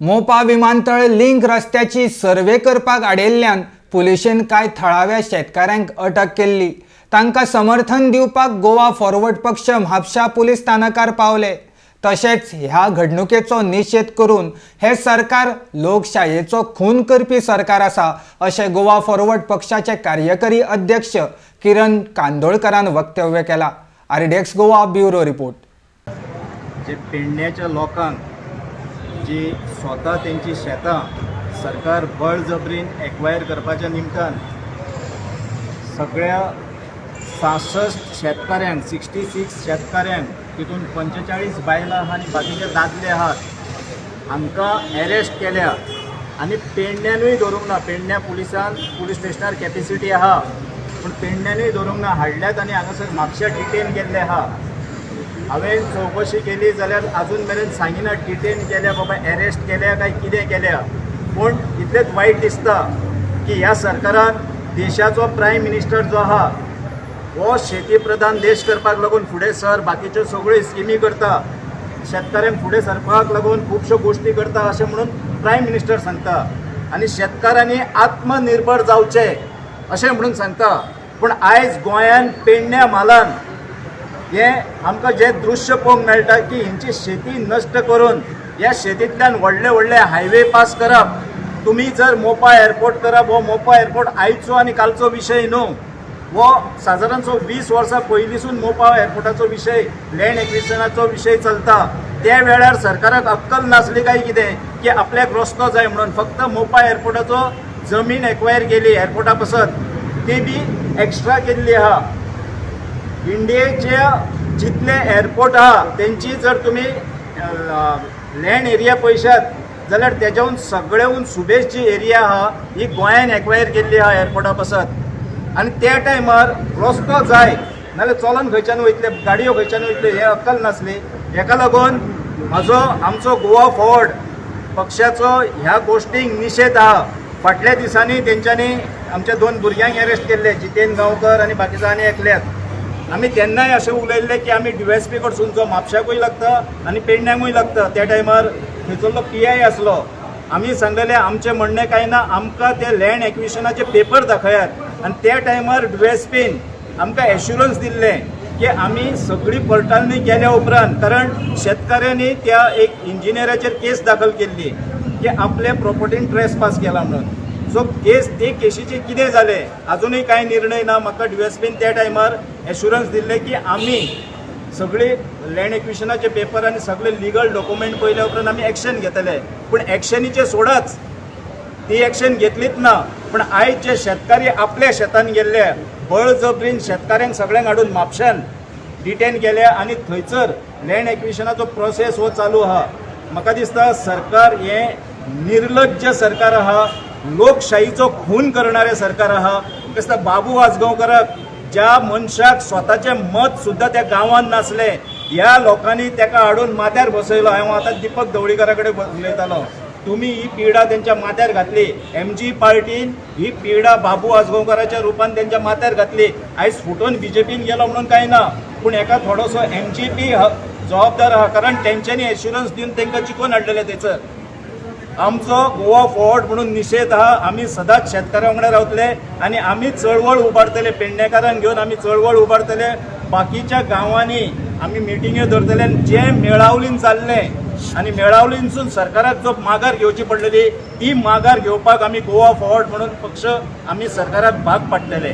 मोपा विमानतळ लिंक रस्त्याची सर्वे करपाक आडेल्ल्यान पुलिशेन कांय थळाव्या शेतकाऱ्यांक अटक केल्ली। तांकां समर्थन दिवपाक गोवा फॉरवर्ड पक्ष म्हापशा पुलीस स्थानकार पावले। तशेंच ह्या घडणुकेचो निशेध करून हे सरकार लोकशायेचो खून करपी सरकार आसा अशें गोवा फॉरवर्ड पक्षाचे कार्यकारी अध्यक्ष किरण कांदोळकरान वक्तव्य केला। RDX Goa bureau report. जे पेडण्याच्या लोकांक जी स्वता तेंची शेतां सरकार बळजबरीन एक्वायर करपाच्या निमतान सगळ्या 66 शेतकाऱ्यांक 66 शेतकाऱ्यांक तितून 45 बायलां आहा आनी बाकीचे दादले आहात हांकां अरेस्ट केल्या आनी पेडण्यानूय धरूंक ना। पेडण्या पुलीस स्टेशनार कॅपेसिटी आहा पूण पेडण्यानूय धरूंक ना, हाडल्यात आनी हांगासर म्हापशा डिटेन केल्ले आहा। हांवें चौकशी केली जाल्यार अजून मेरेन सांगिना डिटेन केल्या बाबा अरेस्ट केल्या काय कितें केल्या। पूण इतलेंच वायट दिसता की ह्या सरकारान देशाचो प्रायम मिनिस्टर जो आहा हो शेती प्रधान देश करपाक लागून फुडें सर बाकीच्यो सगळ्यो स्किमी करता, शेतकाऱ्यांक फुडें सरपाक लागून खुबश्यो गोश्टी करता अशें म्हणून प्रायम मिनिस्टर सांगता आनी शेतकारांनी आत्मनिर्भर जावचें अशें म्हणून सांगता। पूण आयज गोंयान पेडण्या म्हालान हे आमकां जे दृश्य पळोवंक मेळटा की हेंची शेती नश्ट करून ह्या शेतींतल्यान व्हडले व्हडले हायवे पास करप। तुमी जर मोपा एअरपोर्ट करप, हो मोपा एअरपोर्ट आयचो आनी कालचो विशय न्हू, हो सादारणसो 20 वर्सां पयलींसून मोपा एअरपोर्टाचो विशय लँड एक्विजिशनाचो विशय चलता। त्या वेळार सरकाराक अक्कल नासली काय कितें की आपल्याक रस्तो जाय म्हणून फक्त मोपा एअरपोर्टाचो जमीन एक्वायर केली एअरपोर्टा पासत, ती बी एक्स्ट्रा केल्ली आहा। इंडियेचे जितले एअरपोर्ट आहा तेंची जर तुमी लँड एरिया पळयशात जाल्यार तेज्याहून सगळ्याहून सुबेज जी एरिया आहा ही गोंयान एक्वायर केल्ली आहा एअरपोर्टा पासत। आनी त्या टायमार रस्तो जाय नाल्यार चलून खंयच्यान वयतले, गाडयो खंयच्यान वयतले हे अक्कल नासली। हेका लागून आमचो गोवा फॉरवर्ड पक्षाचो ह्या गोश्टींक निशेध आहा। फाटल्या दिसांनी तेंच्यांनी आमच्या 2 भुरग्यांक अरेस्ट केल्ले, जितेन गांवकर आनी बाकीचो आनी एकल्याक। आमी तेन्नाय अशें उलयल्ले की आमी DYSP कडसून जो म्हापशाकूय लागता आनी पेडण्यांकूय लागता, त्या टायमार थंयचो PI आसलो। आमी सांगलेलें आमचें म्हणणें कांय ना, आमकां ते लँड एक्विजिशनाचे पेपर दाखयात। आनी त्या टायमार DYSPन आमकां एश्युरन्स दिल्लें की आमी सगळी कोर्टांनी गेल्या उपरांत, कारण शेतकाऱ्यांनी त्या एक इंजिनियराचेर केस दाखल केल्ली की आपले प्रॉपर्टीन ट्रेसपास केला म्हणून। सो ते केसीचे कितें जालें अजूनय कांय निर्णय ना। म्हाका DYSPन त्या टायमार एश्युरन्स दिल्ले की आमी सगळी लँड एक्विजिशनाचे पेपर आनी सगळे लिगल डॉक्युमेंट पळयल्या उपरांत आमी एक्शन घेतले। पूण एक्शनीचे सोडाच, ती एक्शन घेतलीच ना। पूण आयज जे शेतकारी आपल्या शेतान गेल्ले बळजबरीन शेतकाऱ्यांक सगळ्यांक हाडून म्हापशान डिटेन केल्या आनी थंयसर लँड एक्विजिशनाचो प्रोसेस हो चालू आहा। म्हाका दिसता सरकार हे निर्लज्ज सरकार आहा, लोकशाहीचो खून करणारे सरकार आहा। दिसता बाबू आजगांवकाराक, ज्या मनशाक स्वताचे मत सुद्धा त्या गांवांत नासले, ह्या लोकांनी ताका हाडून माथ्यार बसयलो। हांव आतां दीपक ढवळीकरा कडेन उलयतालो, तुमी ही पिडा तेंच्या माथ्यार घातली। MG पार्टीन ही पिडा बाबू आजगांवकाराच्या रुपान तेंच्या माथ्यार घातली। आयज फुटून BJPन गेलो म्हणून कांय ना, पूण हेका थोडोसो MGP जबाबदार आहा, कारण तेंच्यांनी एश्युरन्स दिवन तांकां चिकोन हाडलेले थंयसर। आमचो गोवा फॉरवर्ड म्हणून निशेध आहा। आमी सदांच शेतकाऱ्यां वांगडा रावतले आनी आमी चळवळ उबारतले, पेडणेकारांक घेवन आमी चळवळ उबारतले। बाकीच्या गांवांनी आमी मिटिंग्यो धरतले, जे मेळावलीन जाल्ले आनी मेळावलींसून सरकाराक जो माघार घेवची पडलेली ती माघार घेवपाक आमी गोवा फॉरवर्ड म्हणून पक्ष आमी सरकाराक भाग पाडटले।